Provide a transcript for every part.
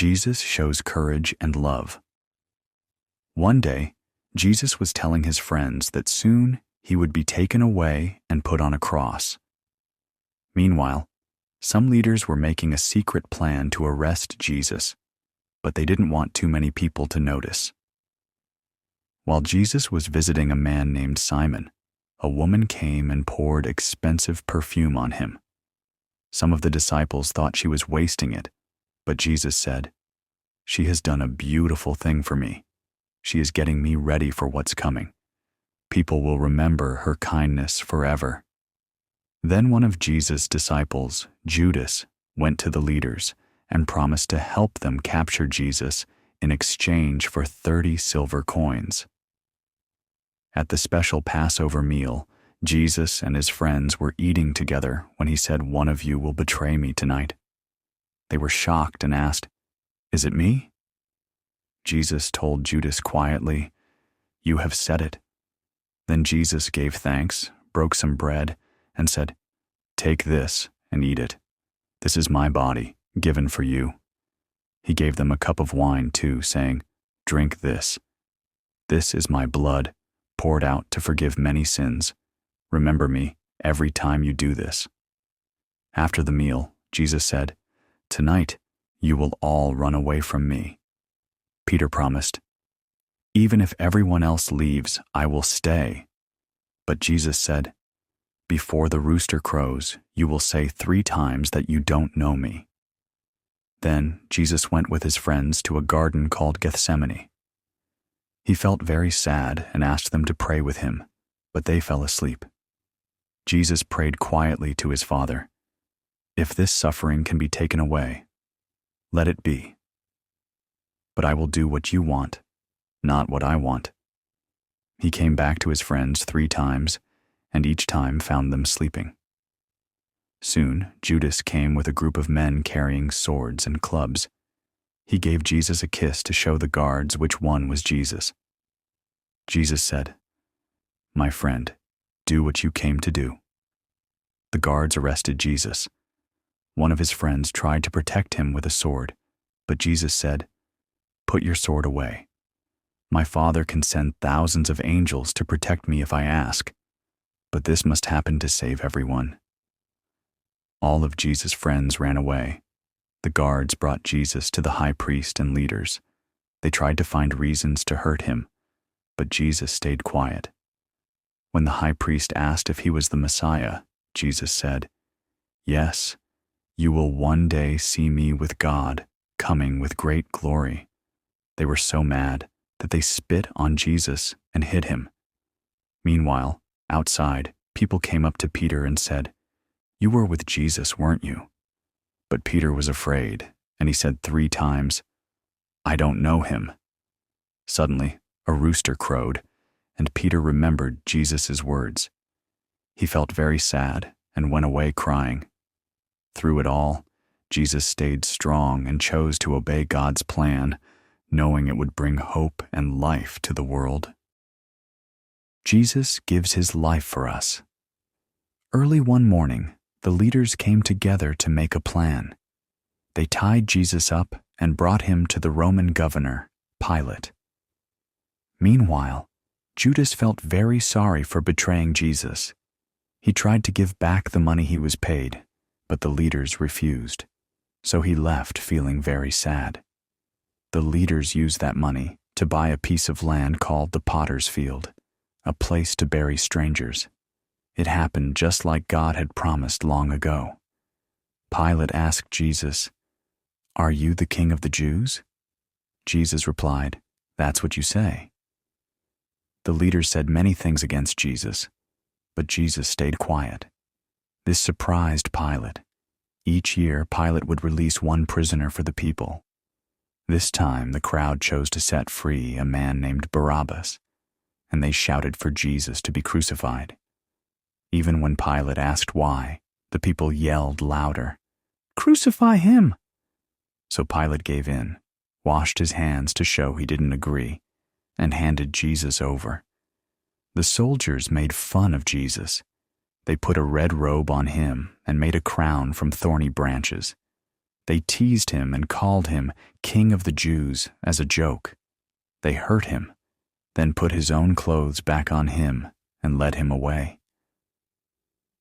Jesus shows courage and love. One day, Jesus was telling his friends that soon he would be taken away and put on a cross. Meanwhile, some leaders were making a secret plan to arrest Jesus, but they didn't want too many people to notice. While Jesus was visiting a man named Simon, a woman came and poured expensive perfume on him. Some of the disciples thought she was wasting it, but Jesus said, "She has done a beautiful thing for me. She is getting me ready for what's coming. People will remember her kindness forever." Then one of Jesus' disciples, Judas, went to the leaders and promised to help them capture Jesus in exchange for 30 silver coins. At the special Passover meal, Jesus and his friends were eating together when he said, "One of you will betray me tonight." They were shocked and asked, "Is it me?" Jesus told Judas quietly, "You have said it." Then Jesus gave thanks, broke some bread, and said, "Take this and eat it. This is my body, given for you." He gave them a cup of wine too, saying, "Drink this. This is my blood, poured out to forgive many sins. Remember me every time you do this." After the meal, Jesus said, "Tonight you will all run away from me." Peter promised, "Even if everyone else leaves, I will stay." But Jesus said, "Before the rooster crows, you will say 3 times that you don't know me." Then Jesus went with his friends to a garden called Gethsemane. He felt very sad and asked them to pray with him, but they fell asleep. Jesus prayed quietly to his Father, "If this suffering can be taken away, let it be. But I will do what you want, not what I want." He came back to his friends 3 times, and each time found them sleeping. Soon Judas came with a group of men carrying swords and clubs. He gave Jesus a kiss to show the guards which one was Jesus. Jesus said, "My friend, do what you came to do." The guards arrested Jesus. One of his friends tried to protect him with a sword, but Jesus said, "Put your sword away. My Father can send thousands of angels to protect me if I ask, but this must happen to save everyone." All of Jesus' friends ran away. The guards brought Jesus to the high priest and leaders. They tried to find reasons to hurt him, but Jesus stayed quiet. When the high priest asked if he was the Messiah, Jesus said, "Yes, you will one day see me with God, coming with great glory." They were so mad that they spit on Jesus and hit him. Meanwhile, outside, people came up to Peter and said, "You were with Jesus, weren't you?" But Peter was afraid, and he said 3 times, "I don't know him." Suddenly, a rooster crowed, and Peter remembered Jesus' words. He felt very sad and went away crying. Through it all, Jesus stayed strong and chose to obey God's plan, knowing it would bring hope and life to the world. Jesus gives his life for us. Early one morning, the leaders came together to make a plan. They tied Jesus up and brought him to the Roman governor, Pilate. Meanwhile, Judas felt very sorry for betraying Jesus. He tried to give back the money he was paid, but the leaders refused, so he left feeling very sad. The leaders used that money to buy a piece of land called the Potter's Field, a place to bury strangers. It happened just like God had promised long ago. Pilate asked Jesus, "Are you the king of the Jews?" Jesus replied, "That's what you say." The leaders said many things against Jesus, but Jesus stayed quiet. This surprised Pilate. Each year, Pilate would release one prisoner for the people. This time, the crowd chose to set free a man named Barabbas, and they shouted for Jesus to be crucified. Even when Pilate asked why, the people yelled louder, "Crucify him!" So Pilate gave in, washed his hands to show he didn't agree, and handed Jesus over. The soldiers made fun of Jesus. They put a red robe on him and made a crown from thorny branches. They teased him and called him King of the Jews as a joke. They hurt him, then put his own clothes back on him and led him away.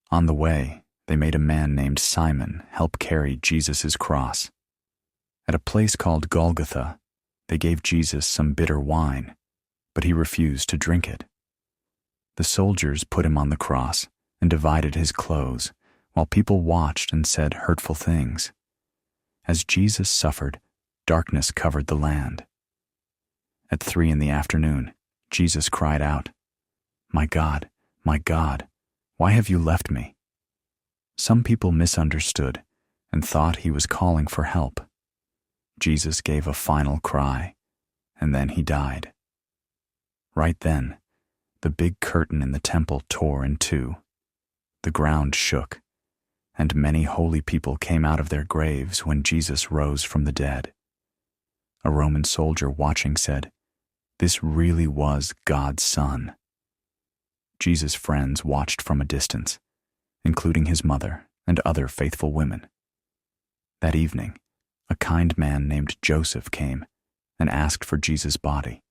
On the way, they made a man named Simon help carry Jesus' cross. At a place called Golgotha, they gave Jesus some bitter wine, but he refused to drink it. The soldiers put him on the cross and divided his clothes, while people watched and said hurtful things. As Jesus suffered, darkness covered the land. At 3 p.m, Jesus cried out, my God, why have you left me?" Some people misunderstood and thought he was calling for help. Jesus gave a final cry, and then he died. Right then, the big curtain in the temple tore in two. The ground shook, and many holy people came out of their graves when Jesus rose from the dead. A Roman soldier watching said, "This really was God's Son." Jesus' friends watched from a distance, including his mother and other faithful women. That evening, a kind man named Joseph came and asked for Jesus' body.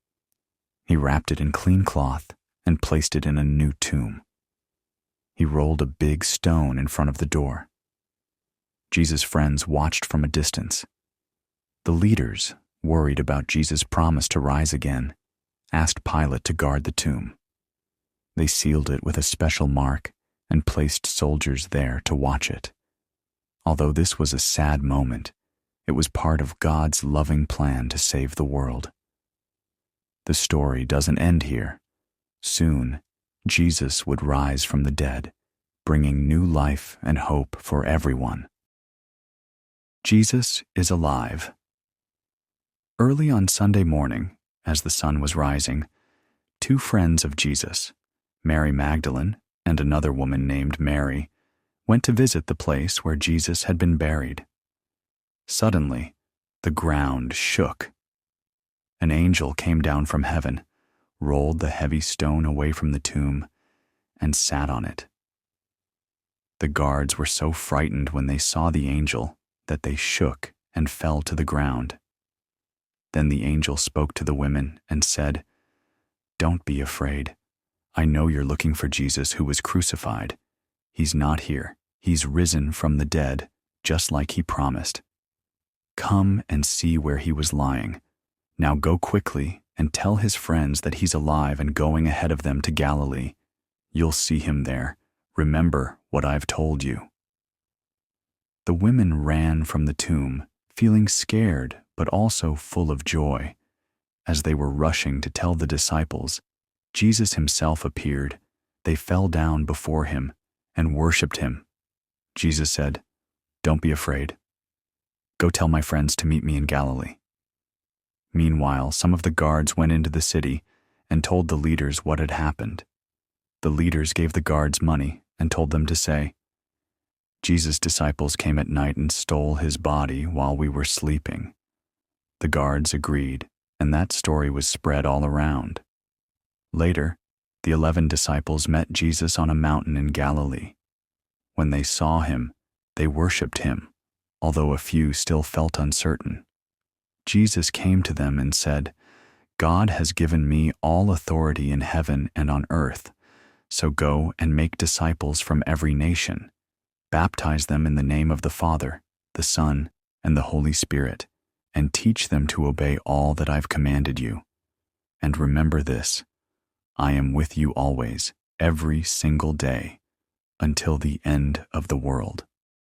He wrapped it in clean cloth and placed it in a new tomb. He rolled a big stone in front of the door. Jesus' friends watched from a distance. The leaders, worried about Jesus' promise to rise again, asked Pilate to guard the tomb. They sealed it with a special mark and placed soldiers there to watch it. Although this was a sad moment, it was part of God's loving plan to save the world. The story doesn't end here. Soon, Jesus would rise from the dead, bringing new life and hope for everyone. Jesus is alive. Early on Sunday morning, as the sun was rising, 2 friends of Jesus, Mary Magdalene and another woman named Mary, went to visit the place where Jesus had been buried. Suddenly, the ground shook. An angel came down from heaven, rolled the heavy stone away from the tomb, and sat on it. The guards were so frightened when they saw the angel that they shook and fell to the ground. Then the angel spoke to the women and said, "Don't be afraid. I know you're looking for Jesus who was crucified. He's not here. He's risen from the dead, just like he promised. Come and see where he was lying. Now go quickly and tell his friends that he's alive and going ahead of them to Galilee. You'll see him there. Remember what I've told you." The women ran from the tomb, feeling scared but also full of joy. As they were rushing to tell the disciples, Jesus himself appeared. They fell down before him and worshipped him. Jesus said, "Don't be afraid. Go tell my friends to meet me in Galilee." Meanwhile, some of the guards went into the city and told the leaders what had happened. The leaders gave the guards money and told them to say, "Jesus' disciples came at night and stole his body while we were sleeping." The guards agreed, and that story was spread all around. Later, the 11 disciples met Jesus on a mountain in Galilee. When they saw him, they worshipped him, although a few still felt uncertain. Jesus came to them and said, "God has given me all authority in heaven and on earth, so go and make disciples from every nation. Baptize them in the name of the Father, the Son, and the Holy Spirit, and teach them to obey all that I've commanded you. And remember this, I am with you always, every single day, until the end of the world."